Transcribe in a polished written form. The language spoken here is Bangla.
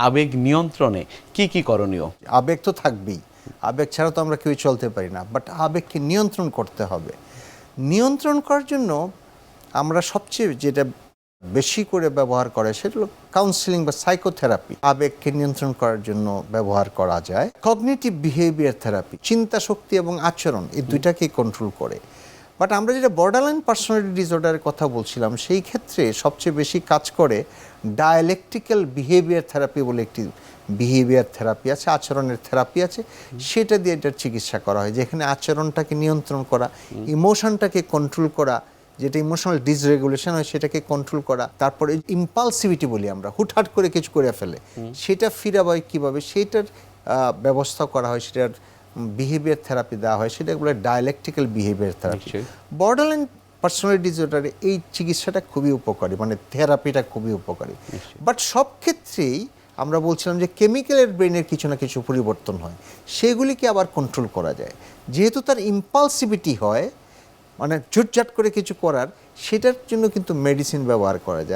আবেগ নিয়ন্ত্রণে কি কি করণীয়? আবেগ তো থাকবেই, আবেগ ছাড়া তো আমরা কেউ চলতে পারি না, বাট আবেগকে নিয়ন্ত্রণ করতে হবে। নিয়ন্ত্রণ করার জন্য আমরা সবচেয়ে যেটা বেশি করে ব্যবহার করে সেটা হলো কাউন্সিলিং বা সাইকোথেরাপি। আবেগকে নিয়ন্ত্রণ করার জন্য ব্যবহার করা যায় কগনিটিভ বিহেভিয়ার থেরাপি, চিন্তা শক্তি এবং আচরণ এই দুইটাকেই কন্ট্রোল করে। বাট আমরা যেটা বর্ডারলাইন পার্সোনালিটি ডিসঅর্ডারের কথা বলছিলাম, সেই ক্ষেত্রে সবচেয়ে বেশি কাজ করে ডায়ালেকটিক্যাল বিহেভিয়ার থেরাপি বলে একটি বিহেভিয়ার থেরাপি আছে, আচরণের থেরাপি আছে, সেটা দিয়ে এটার চিকিৎসা করা হয়, যেখানে আচরণটাকে নিয়ন্ত্রণ করা, ইমোশনটাকে কন্ট্রোল করা, যেটা ইমোশনাল ডিসরেগুলেশন হয় সেটাকে কন্ট্রোল করা, তারপরে ইম্পালসিভিটি বলি আমরা, হুটহাট করে কিছু করে ফেলে, সেটা ফিরাবে কীভাবে সেইটার ব্যবস্থা করা হয়, সেটার বিহেভিয়ার থেরাপি দেওয়া হয়, সেটা বলে dialectical behaviour therapy. Borderline personality ডিসঅর্ডারে এই চিকিৎসাটা খুবই উপকারী, মানে থেরাপিটা খুবই উপকারী। বাট সব ক্ষেত্রেই আমরা বলছিলাম যে কেমিক্যালের ব্রেনের কিছু না কিছু পরিবর্তন হয়, সেগুলিকে আবার কন্ট্রোল করা যায়। যেহেতু তার ইম্পালসিভিটি হয়, মানে ঝুটঝাট করে কিছু করার, সেটার জন্য কিন্তু মেডিসিন ব্যবহার করা যায়।